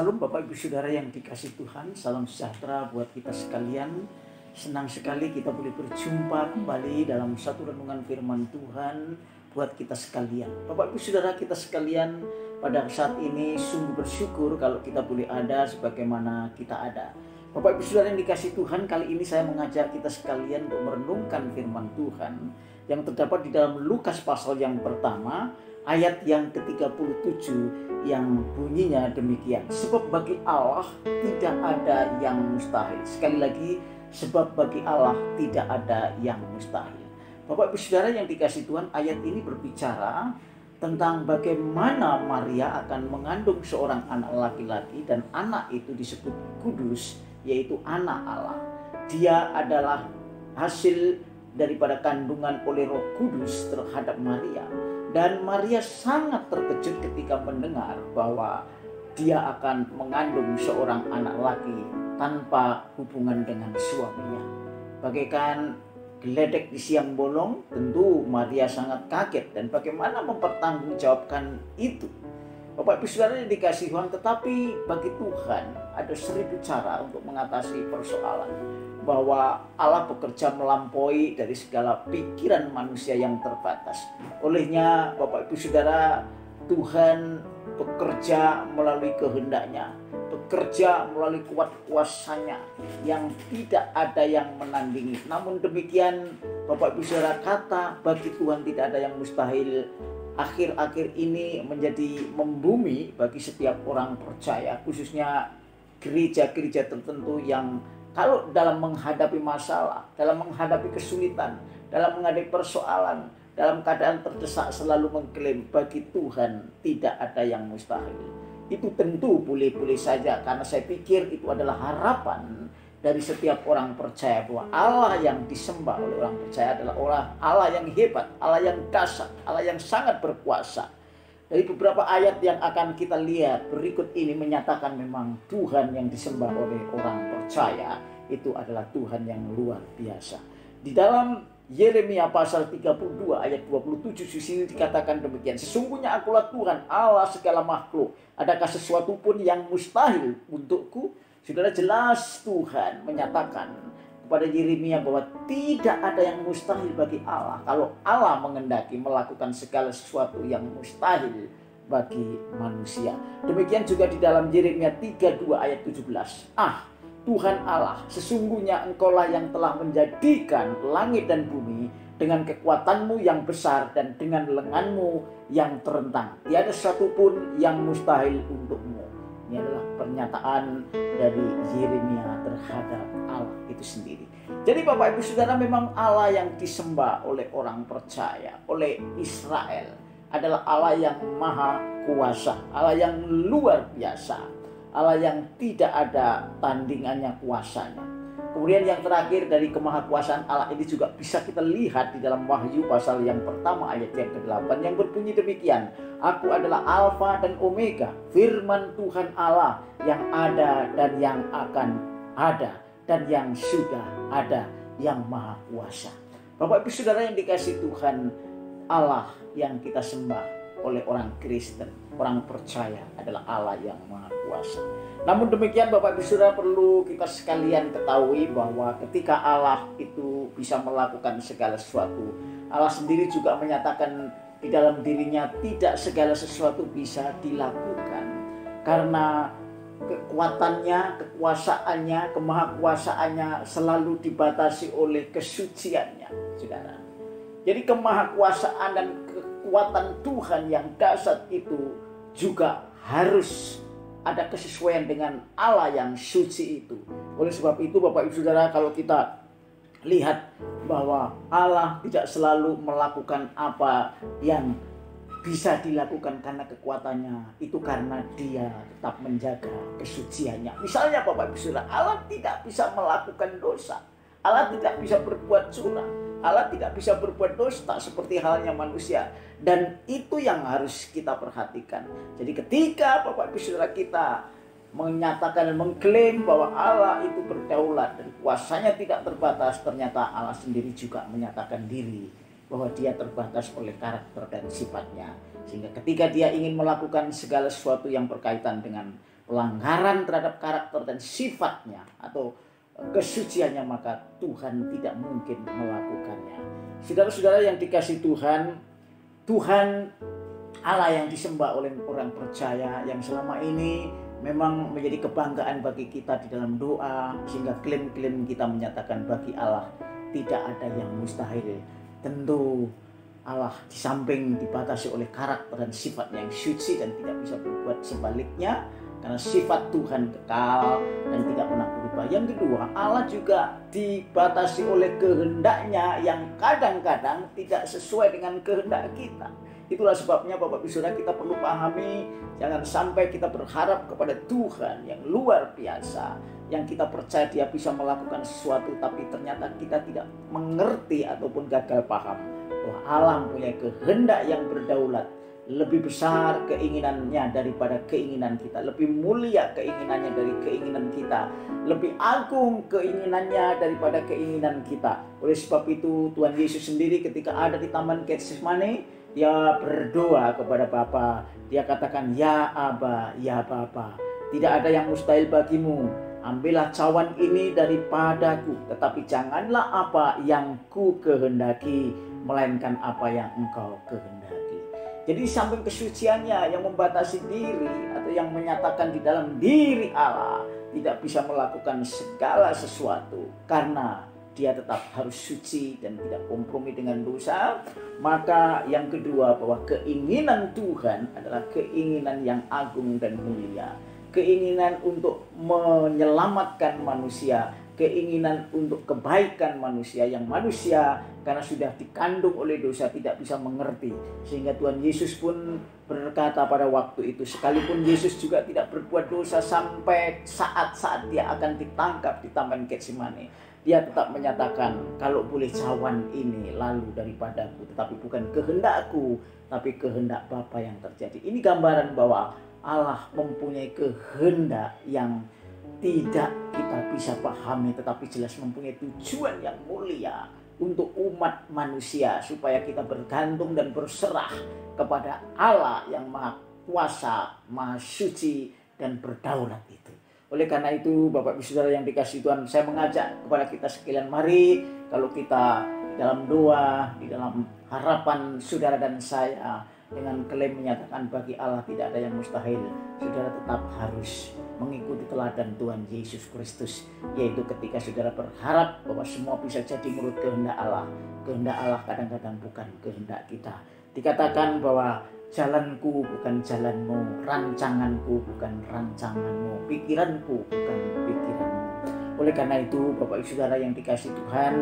Salam Bapak Ibu Saudara yang dikasihi Tuhan, salam sejahtera buat kita sekalian. Senang sekali kita boleh berjumpa kembali dalam satu renungan firman Tuhan buat kita sekalian. Bapak Ibu Saudara kita sekalian, pada saat ini sungguh bersyukur kalau kita boleh ada sebagaimana kita ada. Bapak Ibu Saudara yang dikasihi Tuhan, kali ini saya mengajak kita sekalian untuk merenungkan firman Tuhan yang terdapat di dalam Lukas pasal yang pertama, ayat yang ke-37 yang bunyinya demikian. Sebab bagi Allah tidak ada yang mustahil. Sekali lagi, sebab bagi Allah tidak ada yang mustahil. Bapak Ibu Saudara yang dikasihi Tuhan, ayat ini berbicara tentang bagaimana Maria akan mengandung seorang anak laki-laki, dan anak itu disebut kudus, yaitu anak Allah. Dia adalah hasil daripada kandungan oleh Roh Kudus terhadap Maria. Dan Maria sangat terkejut ketika mendengar bahwa dia akan mengandung seorang anak laki tanpa hubungan dengan suaminya. Bagaikan geledek di siang bolong, tentu Maria sangat kaget dan bagaimana mempertanggungjawabkan itu. Bapak Ibu Saudara yang dikasihi Tuhan, tetapi bagi Tuhan ada 1000 cara untuk mengatasi persoalan. Bahwa Allah bekerja melampaui dari segala pikiran manusia yang terbatas. Olehnya Bapak Ibu Saudara, Tuhan bekerja melalui kehendaknya, bekerja melalui kuat kuasanya yang tidak ada yang menandingi. Namun demikian Bapak Ibu Saudara, kata bagi Tuhan tidak ada yang mustahil akhir-akhir ini menjadi membumi bagi setiap orang percaya, khususnya gereja-gereja tertentu yang kalau dalam menghadapi masalah, dalam menghadapi kesulitan, dalam menghadapi persoalan, dalam keadaan terdesak selalu mengklaim bagi Tuhan tidak ada yang mustahil. Itu tentu boleh-boleh saja, karena saya pikir itu adalah harapan dari setiap orang percaya bahwa Allah yang disembah oleh orang percaya adalah Allah yang hebat, Allah yang dahsyat, Allah yang sangat berkuasa. Dari beberapa ayat yang akan kita lihat berikut ini menyatakan memang Tuhan yang disembah oleh orang percaya itu adalah Tuhan yang luar biasa. Di dalam Yeremia pasal 32 ayat 27 di sini dikatakan demikian. Sesungguhnya akulah Tuhan Allah segala makhluk. Adakah sesuatu pun yang mustahil untukku? Saudara, jelas Tuhan menyatakan kepada Yeremia bahwa tidak ada yang mustahil bagi Allah. Kalau Allah mengendaki melakukan segala sesuatu yang mustahil bagi manusia. Demikian juga di dalam Yeremia 32 ayat 17. Tuhan Allah, sesungguhnya Engkaulah yang telah menjadikan langit dan bumi dengan kekuatanmu yang besar dan dengan lenganmu yang terentang. Tiada satu pun yang mustahil untukmu. Ini adalah pernyataan dari Yeremia terhadap Allah itu sendiri. Jadi Bapak Ibu Saudara, memang Allah yang disembah oleh orang percaya, oleh Israel adalah Allah yang maha kuasa, Allah yang luar biasa, Allah yang tidak ada tandingannya kuasanya. Kemudian yang terakhir dari kemahakuasaan Allah ini juga bisa kita lihat di dalam Wahyu pasal yang pertama ayat yang ke-8 yang berbunyi demikian. Aku adalah Alfa dan Omega, firman Tuhan Allah yang ada dan yang akan ada dan yang sudah ada, yang maha kuasa. Bapak Ibu Saudara yang dikasihi Tuhan, Allah yang kita sembah oleh orang Kristen, orang percaya adalah Allah yang maha kuasa. Namun demikian Bapak Ibu Saudara, perlu kita sekalian ketahui bahwa ketika Allah itu bisa melakukan segala sesuatu, Allah sendiri juga menyatakan di dalam dirinya tidak segala sesuatu bisa dilakukan, karena kekuatannya, kekuasaannya, kemahakuasaannya selalu dibatasi oleh kesuciannya, saudara. Jadi kemahakuasaan dan kekuatan Tuhan yang dahsyat itu juga harus ada kesesuaian dengan Allah yang suci itu. Oleh sebab itu Bapak Ibu Saudara, kalau kita lihat bahwa Allah tidak selalu melakukan apa yang bisa dilakukan karena kekuatannya, itu karena dia tetap menjaga kesuciannya. Misalnya Bapak Ibu Saudara, Allah tidak bisa melakukan dosa, Allah tidak bisa berbuat curang, Allah tidak bisa berbuat dusta seperti halnya manusia. Dan itu yang harus kita perhatikan. Jadi ketika Bapak Ibu Saudara kita menyatakan dan mengklaim bahwa Allah itu berdaulat dan kuasanya tidak terbatas, ternyata Allah sendiri juga menyatakan diri bahwa dia terbatas oleh karakter dan sifatnya. Sehingga ketika dia ingin melakukan segala sesuatu yang berkaitan dengan pelanggaran terhadap karakter dan sifatnya atau kesuciannya, maka Tuhan tidak mungkin melakukannya. Saudara-saudara yang dikasihi Tuhan, Tuhan Allah yang disembah oleh orang percaya yang selama ini memang menjadi kebanggaan bagi kita di dalam doa, sehingga klaim-klaim kita menyatakan bagi Allah tidak ada yang mustahil. Tentu Allah di samping dibatasi oleh karakter dan sifatnya yang suci dan tidak bisa berbuat sebaliknya, karena sifat Tuhan kekal dan tidak pernah berubah. Yang kedua, Allah juga dibatasi oleh kehendaknya yang kadang-kadang tidak sesuai dengan kehendak kita. Itulah sebabnya Bapak Ibu Saudara, kita perlu pahami, jangan sampai kita berharap kepada Tuhan yang luar biasa, yang kita percaya Dia bisa melakukan sesuatu, tapi ternyata kita tidak mengerti ataupun gagal paham bahwa Allah mempunyai kehendak yang berdaulat. Lebih besar keinginannya daripada keinginan kita, lebih mulia keinginannya dari keinginan kita, lebih agung keinginannya daripada keinginan kita. Oleh sebab itu Tuhan Yesus sendiri ketika ada di Taman Getsemani, Dia berdoa kepada Bapa. Dia katakan, ya Aba, ya Bapa, tidak ada yang mustahil bagimu. Ambillah cawan ini daripadaku, tetapi janganlah apa yang ku kehendaki, melainkan apa yang engkau kehendaki. Jadi samping kesuciannya yang membatasi diri atau yang menyatakan di dalam diri Allah tidak bisa melakukan segala sesuatu karena Dia tetap harus suci dan tidak kompromi dengan dosa. Maka yang kedua, bahwa keinginan Tuhan adalah keinginan yang agung dan mulia. Keinginan untuk menyelamatkan manusia, keinginan untuk kebaikan manusia, yang manusia karena sudah dikandung oleh dosa tidak bisa mengerti. Sehingga Tuhan Yesus pun berkata pada waktu itu, sekalipun Yesus juga tidak berbuat dosa sampai saat-saat Dia akan ditangkap di Taman Getsemani, Dia tetap menyatakan, kalau boleh cawan ini lalu daripadaku, tetapi bukan kehendakku, tapi kehendak Bapa yang terjadi. Ini gambaran bahwa Allah mempunyai kehendak yang tidak kita bisa pahami, tetapi jelas mempunyai tujuan yang mulia untuk umat manusia, supaya kita bergantung dan berserah kepada Allah yang Maha Kuasa, Maha Suci dan berdaulat itu. Oleh karena itu, Bapak Ibu Saudara yang dikasihi Tuhan, saya mengajak kepada kita sekalian, mari kalau kita di dalam doa, di dalam harapan saudara dan saya, dengan klaim menyatakan bagi Allah tidak ada yang mustahil, saudara tetap harus mengikuti teladan Tuhan Yesus Kristus, yaitu ketika saudara berharap bahwa semua bisa jadi menurut kehendak Allah. Kehendak Allah kadang-kadang bukan kehendak kita. Dikatakan bahwa jalanku bukan jalanmu, rancanganku bukan rancanganmu, pikiranku bukan pikiranmu. Oleh karena itu, Bapak Ibu Saudara yang dikasihi Tuhan,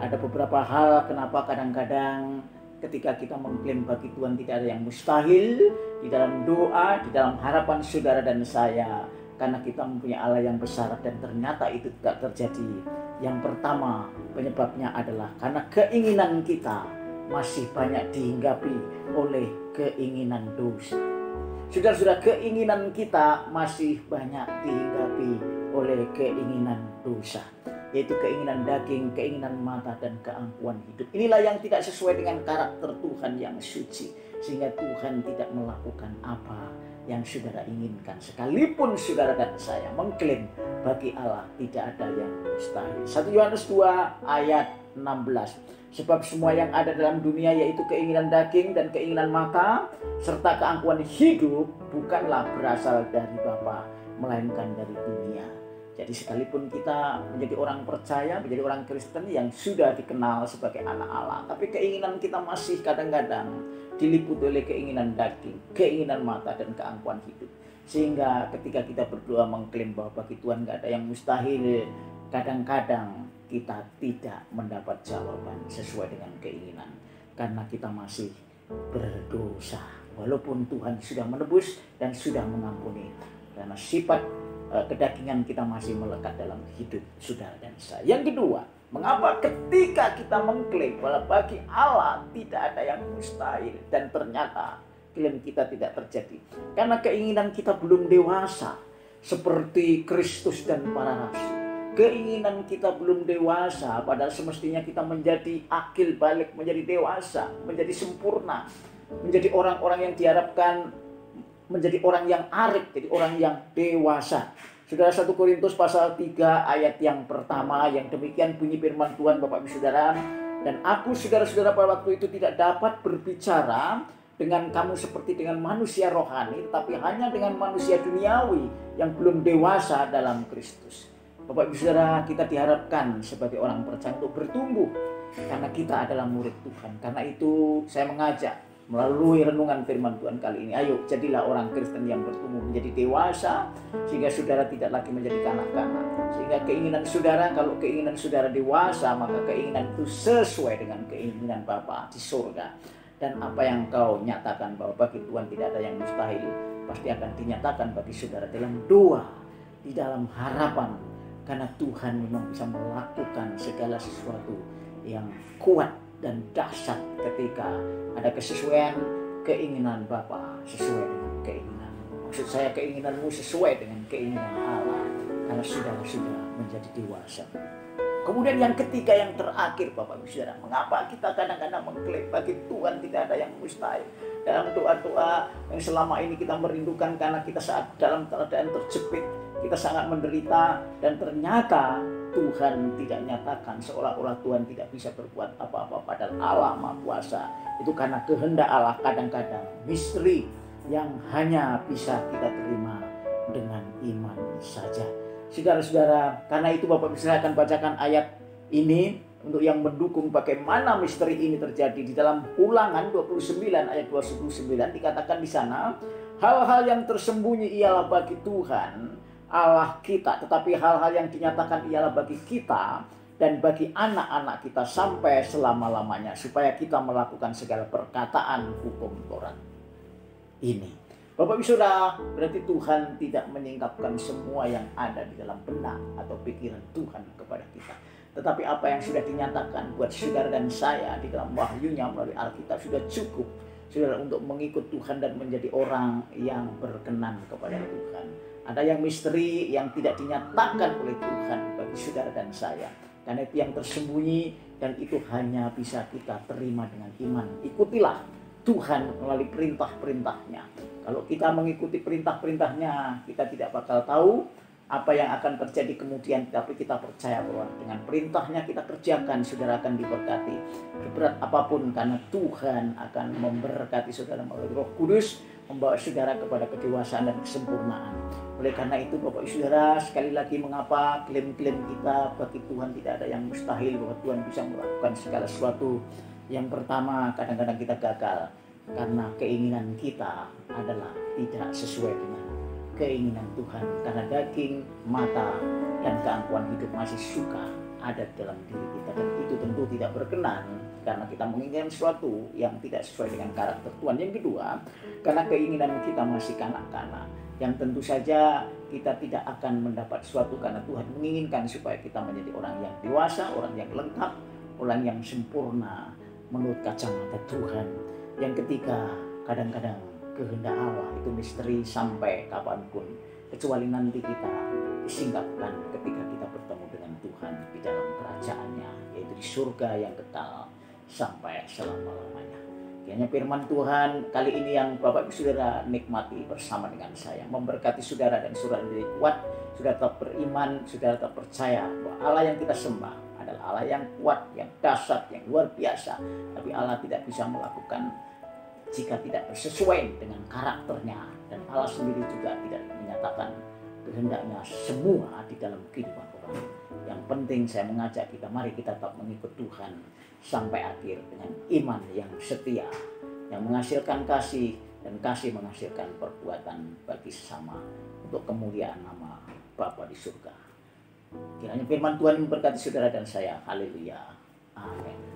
ada beberapa hal kenapa kadang-kadang ketika kita mengklaim bagi Tuhan tidak ada yang mustahil di dalam doa, di dalam harapan saudara dan saya, karena kita mempunyai Allah yang besar dan ternyata itu tidak terjadi. Yang pertama, penyebabnya adalah karena keinginan kita masih banyak dihinggapi oleh keinginan dosa. Saudara-saudara, keinginan kita masih banyak dihinggapi oleh keinginan dosa, yaitu keinginan daging, keinginan mata, dan keangkuhan hidup. Inilah yang tidak sesuai dengan karakter Tuhan yang suci, sehingga Tuhan tidak melakukan apa yang saudara inginkan. Sekalipun saudara dan saya mengklaim bagi Allah tidak ada yang mustahil. 1 Yohanes 2 ayat 16. Sebab semua yang ada dalam dunia, yaitu keinginan daging dan keinginan mata serta keangkuhan hidup, bukanlah berasal dari Bapa, melainkan dari dunia. Jadi sekalipun kita menjadi orang percaya, menjadi orang Kristen yang sudah dikenal sebagai anak Allah, tapi keinginan kita masih kadang-kadang diliputi oleh keinginan daging, keinginan mata, dan keangkuhan hidup. Sehingga ketika kita berdoa mengklaim bahwa bagi Tuhan gak ada yang mustahil, kadang-kadang kita tidak mendapat jawaban sesuai dengan keinginan, karena kita masih berdosa walaupun Tuhan sudah menebus dan sudah mengampuni, karena sifat kedagingan kita masih melekat dalam hidup saudara dan saya. Yang kedua, mengapa ketika kita mengklaim bahwa bagi Allah tidak ada yang mustahil dan ternyata klaim kita tidak terjadi? Karena keinginan kita belum dewasa seperti Kristus dan para rasul. Keinginan kita belum dewasa, padahal semestinya kita menjadi akil balik, menjadi dewasa, menjadi sempurna, menjadi orang-orang yang diharapkan menjadi orang yang arif, jadi orang yang dewasa. Saudara, 1 Korintus pasal 3 ayat yang pertama, yang demikian bunyi firman Tuhan Bapak Ibu Saudara. Dan aku saudara-saudara pada waktu itu tidak dapat berbicara dengan kamu seperti dengan manusia rohani, tetapi hanya dengan manusia duniawi yang belum dewasa dalam Kristus. Bapak Ibu Saudara, kita diharapkan sebagai orang percaya untuk bertumbuh karena kita adalah murid Tuhan. Karena itu saya mengajak melalui renungan firman Tuhan kali ini, ayo jadilah orang Kristen yang bertumbuh menjadi dewasa, sehingga saudara tidak lagi menjadi kanak-kanak. Sehingga keinginan saudara, kalau keinginan saudara dewasa, maka keinginan itu sesuai dengan keinginan Bapa di surga. Dan apa yang kau nyatakan bahwa bagi Tuhan tidak ada yang mustahil, pasti akan dinyatakan bagi saudara dalam doa, di dalam harapan. Karena Tuhan memang bisa melakukan segala sesuatu yang kuat dan dahsyat ketika ada kesesuaian keinginan Bapa sesuai dengan keinginan. Maksud saya keinginanmu sesuai dengan keinginan Allah, karena saudara sudah menjadi dewasa. Kemudian yang ketiga, yang terakhir Bapak Ibu Saudara, mengapa kita kadang-kadang mengklaim bagi Tuhan tidak ada yang mustahil. Dalam doa-doa yang selama ini kita merindukan karena kita saat dalam keadaan terjepit, kita sangat menderita, dan ternyata Tuhan tidak nyatakan, seolah-olah Tuhan tidak bisa berbuat apa-apa, padahal Allah Maha Kuasa. Itu karena kehendak Allah, kadang-kadang misteri yang hanya bisa kita terima dengan iman saja. Saudara-saudara, karena itu Bapak Ibu akan bacakan ayat ini untuk yang mendukung bagaimana misteri ini terjadi. Di dalam Ulangan 29 ayat 29 dikatakan di sana, hal-hal yang tersembunyi ialah bagi Tuhan Allah kita, tetapi hal-hal yang dinyatakan ialah bagi kita dan bagi anak-anak kita sampai selama-lamanya, supaya kita melakukan segala perkataan hukum Taurat ini. Bapak Ibu Saudara, berarti Tuhan tidak menyingkapkan semua yang ada di dalam benak atau pikiran Tuhan kepada kita. Tetapi apa yang sudah dinyatakan buat saudara dan saya di dalam wahyunya melalui Alkitab sudah cukup, saudara, untuk mengikut Tuhan dan menjadi orang yang berkenan kepada Tuhan. Ada yang misteri yang tidak dinyatakan oleh Tuhan bagi saudara dan saya. Karena itu yang tersembunyi, dan itu hanya bisa kita terima dengan iman. Ikutilah Tuhan melalui perintah-perintahnya. Kalau kita mengikuti perintah-perintahnya, kita tidak bakal tahu apa yang akan terjadi kemudian, tapi kita percaya bahwa dengan perintahnya kita kerjakan, saudara akan diberkati. Berat apapun, karena Tuhan akan memberkati saudara melalui Roh Kudus, membawa saudara kepada kedewasaan dan kesempurnaan. Oleh karena itu Bapak Ibu Saudara, sekali lagi mengapa klaim-klaim kita bagi Tuhan tidak ada yang mustahil, bahwa Tuhan bisa melakukan segala sesuatu. Yang pertama, kadang-kadang kita gagal karena keinginan kita adalah tidak sesuai dengan keinginan Tuhan. Karena daging, mata, dan keangkuhan hidup masih suka ada dalam diri kita, dan itu tentu tidak berkenan karena kita menginginkan sesuatu yang tidak sesuai dengan karakter Tuhan. Yang kedua, karena keinginan kita masih kanak-kanak, yang tentu saja kita tidak akan mendapat sesuatu, karena Tuhan menginginkan supaya kita menjadi orang yang dewasa, orang yang lengkap, orang yang sempurna menurut kacamata Tuhan. Yang ketiga, kadang-kadang kehendak Allah itu misteri sampai kapanpun, kecuali nanti kita disingkapkan ketika kita bertemu dengan Tuhan di dalam kerajaannya, yaitu di surga yang kekal sampai selama-lamanya. Kiranya firman Tuhan kali ini yang Bapak Ibu Saudara nikmati bersama dengan saya, memberkati saudara dan saudara menjadi kuat, saudara tetap beriman, saudara tetap percaya bahwa Allah yang kita sembah adalah Allah yang kuat, yang dahsyat, yang luar biasa. Tapi Allah tidak bisa melakukan jika tidak sesuai dengan karakternya, dan Allah sendiri juga tidak menyatakan kehendaknya semua di dalam kehidupan orang. Yang penting saya mengajak kita, mari kita tetap mengikut Tuhan sampai akhir dengan iman yang setia, yang menghasilkan kasih, dan kasih menghasilkan perbuatan bagi sesama untuk kemuliaan nama Bapa di surga. Kiranya firman Tuhan memberkati saudara dan saya. Haleluya. Amin.